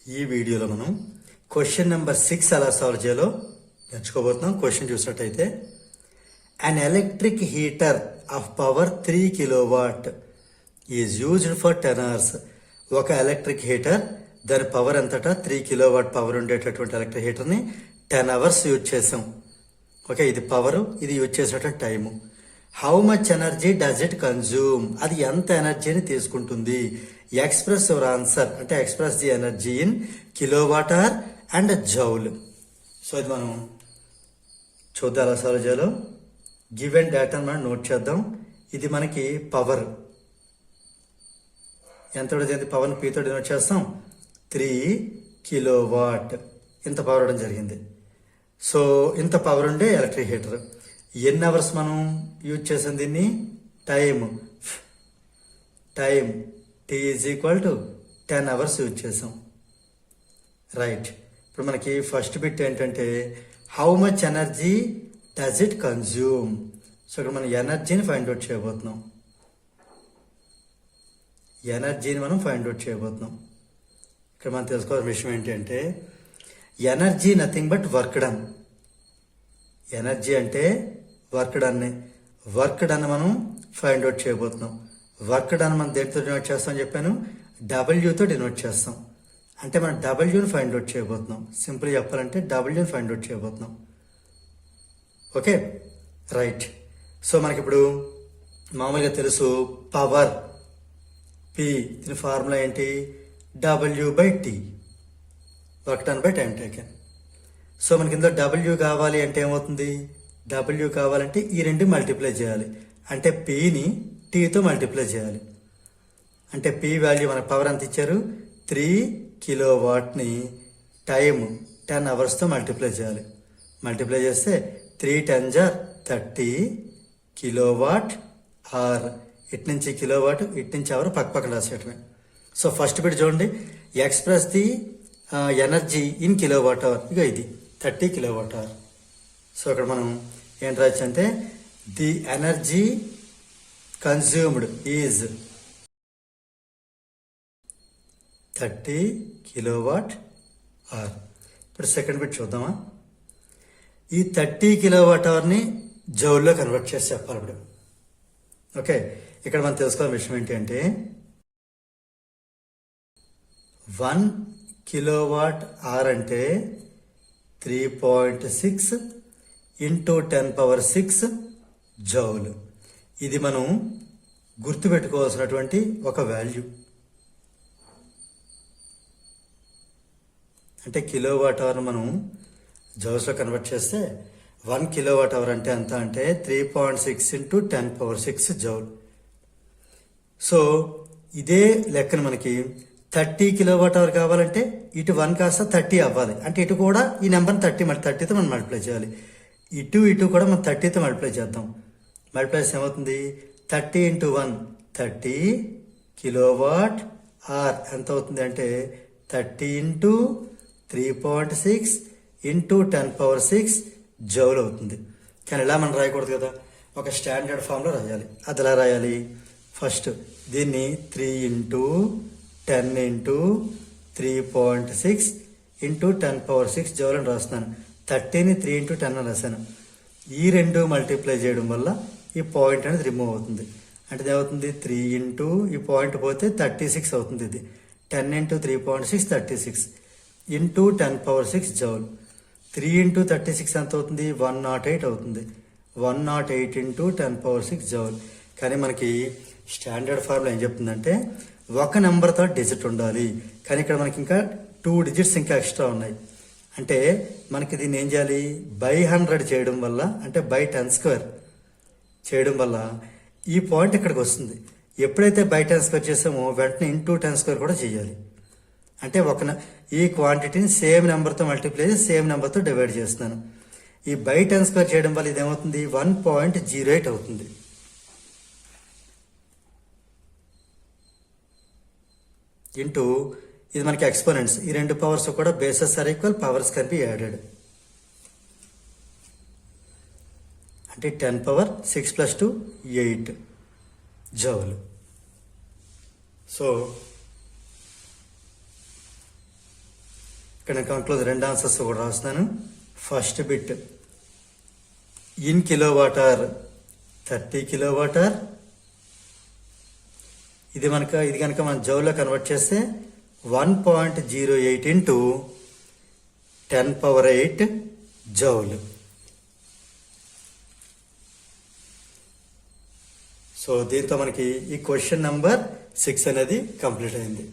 ఈ వీడియోలో మనం క్వశ్చన్ నెంబర్ 6 ఎలా సాల్వ్ చేయాలో నేర్చుకోబోతున్నాం. క్వశ్చన్ చూసినట్టయితే an electric heater of power 3 kilowatt is used for 10 hours. ఒక ఎలక్ట్రిక్ హీటర్ దాని పవర్ అంతటా 3 కిలోవాట్ పవర్ ఉండేటటువంటి ఎలక్ట్రిక్ హీటర్ని 10 అవర్స్ యూజ్ చేసాం. ఓకే, ఇది పవర్, ఇది యూజ్ చేసేటువంటి time. How much energy does it consume, అది ఎంత ఎనర్జీని తీసుకుంటుంది. ఎక్స్ప్రెస్ యువర్ ఆన్సర్ అంటే express the energy in kilowatt hour and joule. So ఇది మనం చూద్దాం ఎలా సాల్వ్ చేయాలో. గివెన్ డేటాను మనం నోట్ చేద్దాం. ఇది మనకి పవర్ ఎంత ఉండేది, పవర్ని పీతో నోట్ చేస్తాం. 3 కిలోవాట్ ఇంత పవర్ ఇవ్వడం జరిగింది. సో ఇంత పవర్ ఉండే ఎలక్ట్రిక్ హీటర్ ఎన్ని అవర్స్ మనం యూజ్ చేసాం దీన్ని, time T is equal to 10 hours use చేసాం. రైట్, ఇప్పుడు మనకి ఫస్ట్ బిట్ ఏంటంటే how much energy does it consume. So ఇక్కడ మనం ఎనర్జీని ఫైండ్ అవుట్ చేయబోతున్నాం. ఇక్కడ మనం తెలుసుకోవాల్సిన విషయం ఏంటంటే energy nothing but work done. Energy అంటే వర్క్ డన్ మనం ఫైండ్ అవుట్ చేయబోతున్నాం. వర్క్ డన్ మనం దేనితో డినోట్ చేస్తాం చెప్పాను, డబ్ల్యూతో డినోట్ చేస్తాం. అంటే మనం డబ్ల్యూని ఫైండ్ అవుట్ చేయబోతున్నాం. సింపుల్ చెప్పాలంటే డబ్ల్యూని ఫైండ్ అవుట్ చేయబోతున్నాం. Okay right. సో మనకి ఇప్పుడు మామూలుగా తెలుసు పవర్ పి, దీని ఫార్ములా ఏంటి, W/T, work done by time taken. So మనకి ఇందులో డబ్ల్యూ కావాలి అంటే ఏమవుతుంది, డబ్ల్యూ కావాలంటే ఈ రెండు మల్టిప్లై చేయాలి. అంటే పిని టీతో మల్టిప్లై చేయాలి. అంటే పి వాల్యూ మన పవర్ ఎంత ఇచ్చారు, 3 కిలోవాట్ని టైం 10 అవర్స్తో మల్టిప్లై చేయాలి. మల్టిప్లై చేస్తే 3 10 30 కిలోవాట్ అవర్. ఇటు నుంచి కిలోవాట్, ఇటు నుంచి అవర్ పక్కన రాసేయటమే. సో ఫస్ట్ బిట్ చూడండి, express the energy in kilowatt hour. ఇక ఇది 30 కిలోవాట్ అవర్. సో ఇక్కడ మనం ఏం రాయొచ్చు అంటే the energy consumed is 30 kilowatt hour. ఇప్పుడు సెకండ్ బిట్ చూద్దామా. ఈ 30 కిలోవాట్ అవర్ని జౌల్లో కన్వర్ట్ చేసి చెప్పాలి ఇప్పుడు. ఓకే, ఇక్కడ మనం తెలుసుకోవాల్సిన విషయం ఏంటి అంటే 1 కిలోవాట్ అవర్ అంటే 3.6 ఇంటూ 10⁶ జౌల్. ఇది మనం గుర్తుపెట్టుకోవాల్సినటువంటి ఒక వాల్యూ. అంటే కిలోవాట్ అవర్ మనం జౌల్స్లో కన్వర్ట్ చేస్తే 1 కిలోవాట్ అవర్ అంటే ఎంత అంటే 3.6 ఇంటూ 10⁶ జౌల్. సో ఇదే లెక్కన మనకి 30 కిలోవాట్ అవర్ కావాలంటే ఇటు 1 కాస్త 30 అవ్వాలి. అంటే ఇటు కూడా ఈ నెంబర్ని 30తో మనం మల్టిప్లై చేయాలి. ఇటు కూడా మనం 30తో మల్టిప్లై చేద్దాం. మల్టిప్లై చేస్తే ఏమవుతుంది, 30 ఇంటూ 1 30 కిలోవాట్ అవర్ ఎంత అవుతుంది అంటే 30 ఇంటూ 3.6 ఇంటూ 10⁶ జౌల్ అవుతుంది. కానీ ఇలా మనం రాయకూడదు కదా, ఒక స్టాండర్డ్ ఫామ్లో రాయాలి. అది ఎలా రాయాలి, ఫస్ట్ దీన్ని 3 ఇంటూ 10 ఇంటూ 3.6 ఇంటూ 10⁶ జౌల్ అని రాస్తున్నాను. 30ని 3 ఇంటూ 10 అని రాశాను. ఈ రెండు మల్టిప్లై చేయడం వల్ల ఈ పాయింట్ అనేది రిమూవ్ అవుతుంది. అంటే ఏమవుతుంది, 3 ఇంటూ ఈ పాయింట్ పోతే 36 అవుతుంది. ఇది 10 ఇంటూ 3.6 36 ఇంటూ 10⁶ జౌల్. 3 ఇంటూ 36 ఎంత అవుతుంది, 108 అవుతుంది. 108 ఇంటూ 10⁶ జౌల్. కానీ మనకి స్టాండర్డ్ ఫార్ములా ఏం చెప్తుందంటే ఒక నెంబర్తో డిజిట్ ఉండాలి. కానీ ఇక్కడ మనకి ఇంకా 2 డిజిట్స్ ఇంకా ఎక్స్ట్రా ఉన్నాయి. అంటే మనకి దీన్ని ఏం చేయాలి, బై 100 చేయడం వల్ల, అంటే బై 10² చేయడం వల్ల ఈ పాయింట్ ఇక్కడికి వస్తుంది. ఎప్పుడైతే బై 10² చేసామో వెంటనే ఇంటూ 10² కూడా చేయాలి. అంటే ఈ క్వాంటిటీని సేమ్ నెంబర్తో మల్టిప్లై చేసి సేమ్ నెంబర్తో డివైడ్ చేస్తున్నాను. ఈ బై 10² చేయడం వల్ల ఇదేమవుతుంది, 1.08 అవుతుంది. ఇంటూ ఇది మనకి ఎక్స్పోనెంట్స్. ఈ రెండు పవర్స్ కూడా bases are equal, powers can be added. అంటే 10⁶ + 2 8 జౌల్. సో ఇక్కడ నేను కంక్లూజ్ 2 ఆన్సర్స్ కూడా రాస్తున్నాను. First bit in kilowatt hour 30 kilowatt hour. ఇది కనుక మనం జౌల్లో కన్వర్ట్ చేస్తే 1.08 ఇంటూ 10⁸ జౌల్. సో దీంతో మనకి ఈ క్వశ్చన్ నెంబర్ 6 అనేది కంప్లీట్ అయింది.